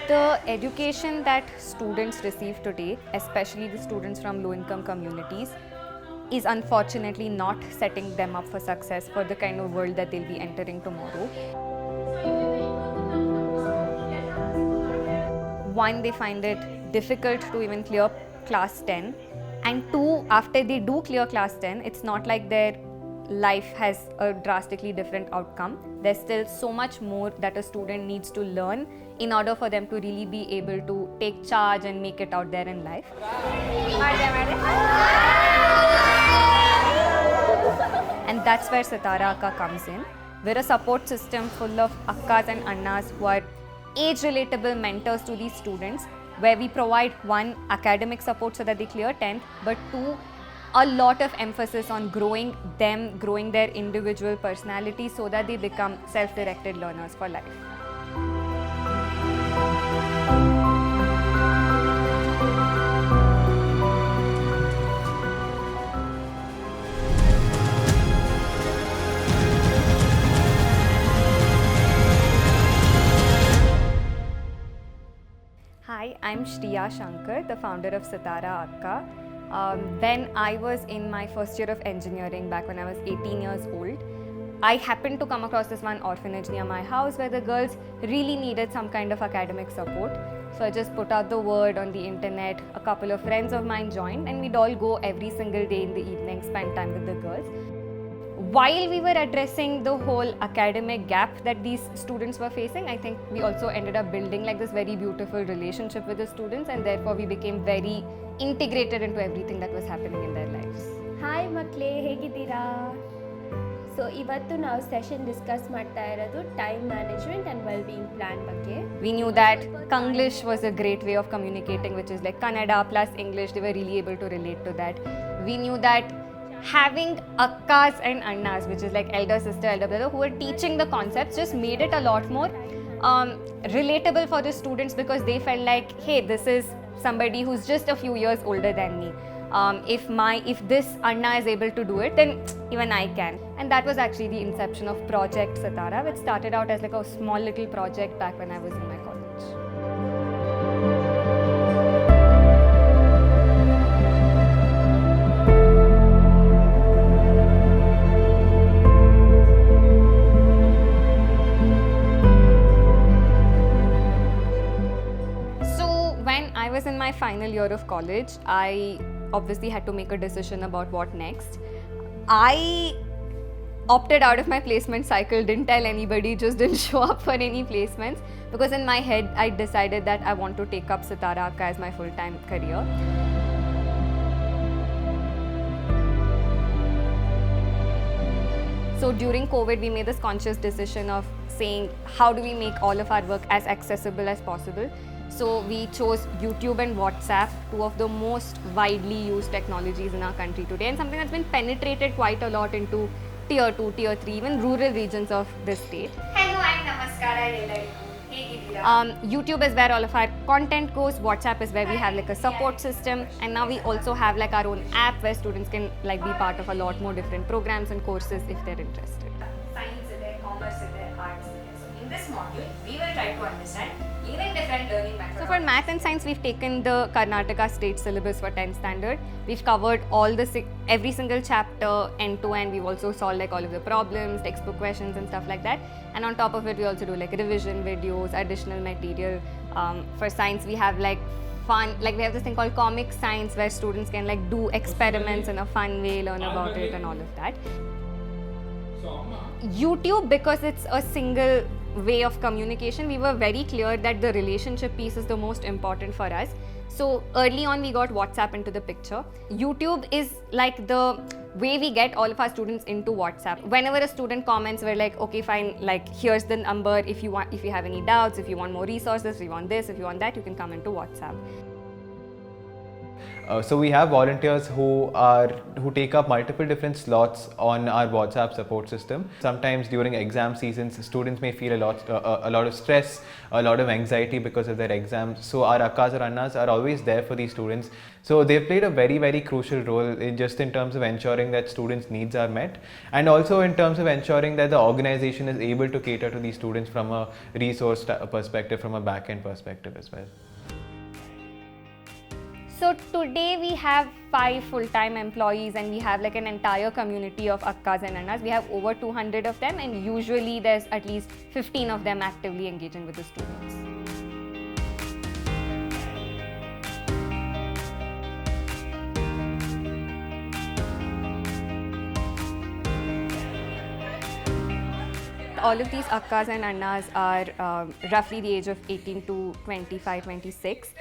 The education that students receive today, especially the students from low-income communities, is unfortunately not setting them up for success for the kind of world that they'll be entering tomorrow. One, they find it difficult to even clear class 10, and two, after they do clear class 10, it's not like their life has a drastically different outcome. There's still so much more that a student needs to learn in order for them to really be able to take charge and make it out there in life. And that's where Sitara Akka comes in. We're a support system full of Akkas and Annas who are age-relatable mentors to these students, where we provide one, academic support so that they clear 10th, but two, a lot of emphasis on growing them, growing their individual personality so that they become self-directed learners for life. Hi, I'm Shriya Shankar, the founder of Sitara Akka. When I was in my first year of engineering, back when I was 18 years old, I happened to come across this one orphanage near my house where the girls really needed some kind of academic support. So I just put out the word on the internet, a couple of friends of mine joined, and we'd all go every single day in the evening, spend time with the girls. While we were addressing the whole academic gap that these students were facing, I think we also ended up building like this very beautiful relationship with the students, and therefore we became very integrated into everything that was happening in their lives. Hi ಮಕ್ಕಳೇ, ಹೇಗಿದ್ದೀರಾ? So ಇವತ್ತು ನಾವು session discuss ಮಾಡ್ತಾ ಇರೋದು time management and well being plan ಬಗ್ಗೆ. We knew that Konglish was a great way of communicating, which is like Kannada plus English. They were really able to relate to that. We knew that having Akkas and Annas, which is like elder sister, elder brother, who were teaching the concepts, just made it a lot more relatable for the students, because they felt like, hey, this is somebody who's just a few years older than me. If this Anna is able to do it, then even I can. And that was actually the inception of Project Sitara, which started out as like a small little project back when I was in my college. I was in my final year of college. I obviously had to make a decision about what next. I opted out of my placement cycle, didn't tell anybody, just didn't show up for any placements, because in my head I decided that I want to take up Sitara Akka as my full-time career. So during COVID, we made this conscious decision of saying, how do we make all of our work as accessible as possible? So we chose YouTube and WhatsApp, two of the most widely used technologies in our country today, and something that's been penetrated quite a lot into tier 2, tier 3, even rural regions of this state. Hello and namaskara ಎಲ್ಲರಿಗೂ. ಹೇಗಿದ್ದೀರಾ? YouTube is where all of our content goes. WhatsApp is where we have like a support system, and now we also have like our own app where students can like be part of a lot more different programs and courses if they're interested. Science ಇದೆ, commerce ಇದೆ, arts ಇದೆ. So in this module, we will try to understand even different learning methods. So for math and science, we've taken the Karnataka state syllabus for 10th standard. We've covered all the every single chapter end to end. We've also solved like all of the problems, textbook questions and stuff like that. And on top of it, we also do like revision videos, additional material. For science, we have like fun, like we have this thing called comic science, where students can like do experiments in a fun way, learn about it and all of that. YouTube, because it's a single way of communication, we were very clear that the relationship piece is the most important for us. So early on, we got WhatsApp into the picture. YouTube is like the way we get all of our students into WhatsApp. Whenever a student comments, we're like, okay, fine, like here's the number. If you have any doubts, if you want more resources, if you want this, if you want that, you can come into WhatsApp. So we have volunteers who take up multiple different slots on our WhatsApp support system. Sometimes during exam seasons, students may feel a lot of stress, a lot of anxiety because of their exams. So our akkas or annas are always there for these students. So they've played a very, very crucial role in terms of ensuring that students' needs are met, and also in terms of ensuring that the organization is able to cater to these students from a resource perspective, from a back-end perspective as well. So today we have 5 full-time employees and we have like an entire community of akkas and annas. We have over 200 of them, and usually there's at least 15 of them actively engaging with the students. All of these akkas and annas are roughly the age of 18 to 25, 26.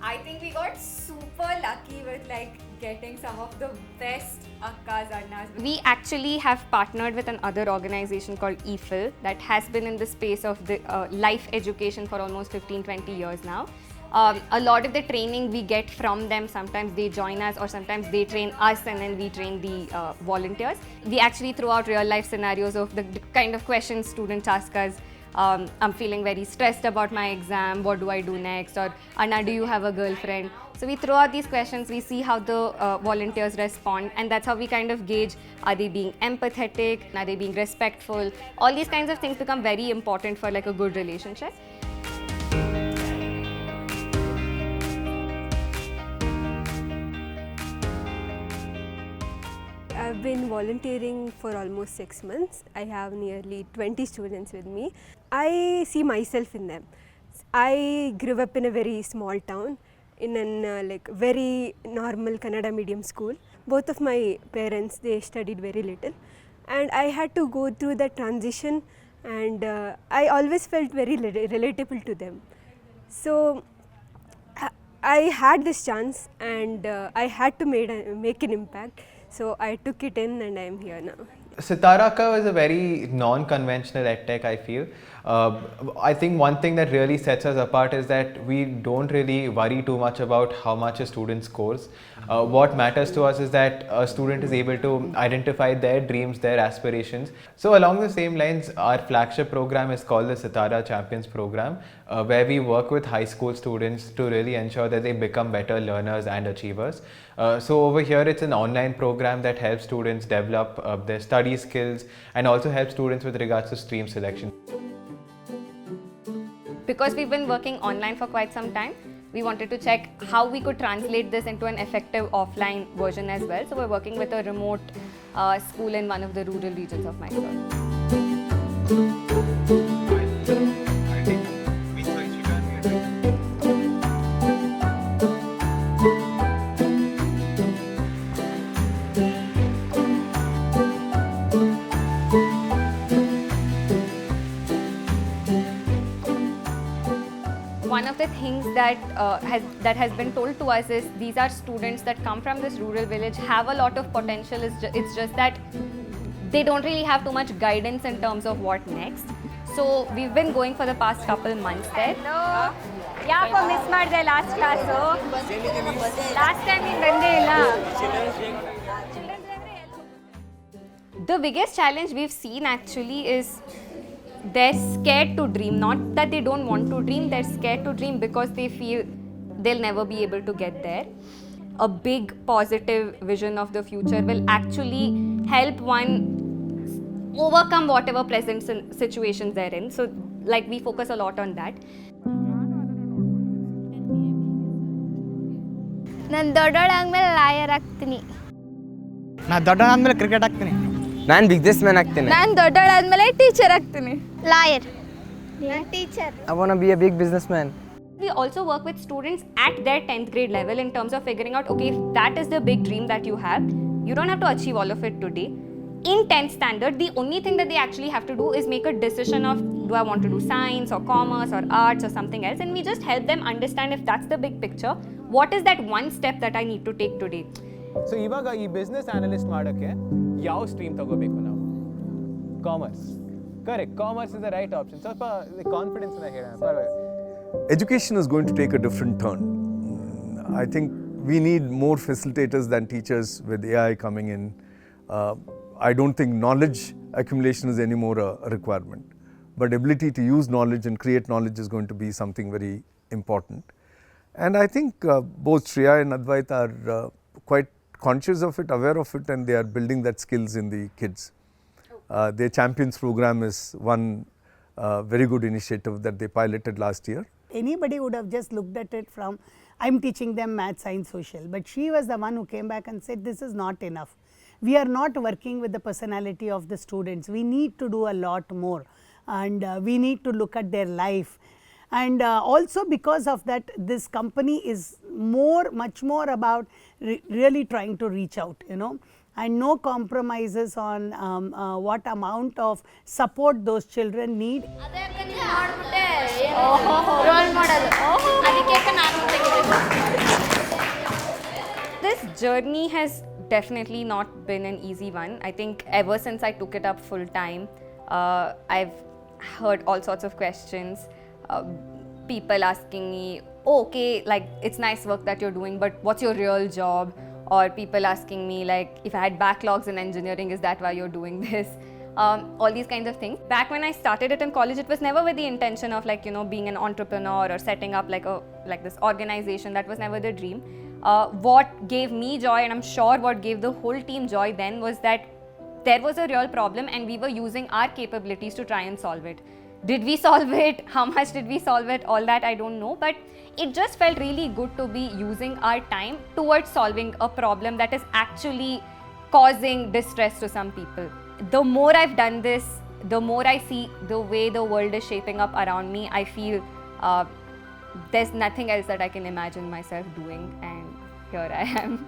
I think we got super lucky with like getting some of the best akkas annas. We actually have partnered with another organization called EFIL that has been in the space of the life education for almost 15-20 years now. A lot of the training we get from them, sometimes they join us or sometimes they train us and then we train the volunteers. We actually throw out real life scenarios of the kind of questions students ask us. I'm feeling very stressed about my exam, what do I do next? Or Anna, do you have a girlfriend? So we throw out these questions, we see how the volunteers respond, and that's how we kind of gauge, are they being empathetic, are they being respectful? All these kinds of things become very important for like a good relationship. I've been volunteering for almost 6 months. I have nearly 20 students with me. I see myself in them. I grew up in a very small town, in an like very normal Kannada medium school. Both of my parents, they studied very little, and I had to go through that transition, and I always felt very relatable to them. So I had this chance, and I had to make an impact. So I took it in and I am here now. Sitara Akka was a very non-conventional edtech, I feel. I think one thing that really sets us apart is that we don't really worry too much about how much a student scores. What matters to us is that a student is able to identify their dreams, their aspirations. So along the same lines, our flagship program is called the Sitara Champions Program, where we work with high school students to really ensure that they become better learners and achievers. So over here, it's an online program that helps students develop their study skills and also helps students with regards to stream selection. Because we've been working online for quite some time, we wanted to check how we could translate this into an effective offline version as well. So we're working with a remote school in one of the rural regions of Mysore. One of the things that has been told to us is these are students that come from this rural village, have a lot of potential. It's just that they don't really have too much guidance in terms of what next. So we've been going for the past couple months there. Hello. Yeah, miss ಮಾಡಿದೆ last class. Last time ನೀನು ಬಂದೇ ಇಲ್ಲ. The biggest challenge we've seen actually is they're scared to dream. Not that they don't want to dream, they're scared to dream because they feel they'll never be able to get there. A big positive vision of the future will actually help one overcome whatever present situations they're in. So like we focus a lot on that. ನಾನು ದೊಡ್ಡವಳಾದ್ಮೇಲೆ lawyer ಆಗ್ತೀನಿ. ನಾನು ದೊಡ್ಡವನಾದ್ಮೇಲೆ cricket ಆಗ್ತೀನಿ. ನಾನು business man ಆಗ್ತೀನಿ. ನಾನು ದೊಡ್ಡವಳಾದ್ಮೇಲೆ teacher ಆಗ್ತೀನಿ. Lawyer. ನಾನು teacher. I want to be a big businessman. We also work with students at their 10th grade level in terms of figuring out, okay, if that is the big dream that you have, you don't have to achieve all of it today. In 10th standard, the only thing that they actually have to do is make a decision of, do I want to do science or commerce or arts or something else, and we just help them understand if that's the big picture, what is that one step that I need to take today. So ಇವಾಗ ಈ business analyst ಮಾಡೋಕ್ಕೆ ಯಾವ stream ತಗೋಬೇಕು ನಾವು? Commerce. Correct, commerce is the right option. ಸ್ವಲ್ಪ confidence ಹೇಳೋಣ. Education is going to take a different turn. I think we need more facilitators than teachers with AI coming in. I don't think knowledge accumulation is anymore a requirement, but ability to use knowledge and create knowledge is going to be something very important. And I think both Shreya and Advait are quite conscious of it, aware of it, and they are building that skills in the kids. Their Champions program is one very good initiative that they piloted last year. Anybody would have just looked at it from, I'm teaching them math, science, social, but she was the one who came back and said, this is not enough. We are not working with the personality of the students. We need to do a lot more, and we need to look at their life. And also because of that, this company is much more about really trying to reach out, and no compromises on what amount of support those children need. This journey has definitely not been an easy one. I think ever since I took it up full time, I've heard all sorts of questions. People asking me, oh, okay, like it's nice work that you're doing, but what's your real job? Or people asking me like, if I had backlogs in engineering, is that why you're doing this? All these kinds of things. Back when I started it in college, it was never with the intention of like, being an entrepreneur or setting up like this organization. That was never the dream. What gave me joy, and I'm sure what gave the whole team joy then, was that there was a real problem and we were using our capabilities to try and solve it. Did we solve it? How much did we solve it? All that I don't know, but it just felt really good to be using our time towards solving a problem that is actually causing distress to some people. The more I've done this, the more I see the way the world is shaping up around me, I feel there's nothing else that I can imagine myself doing, and here I am.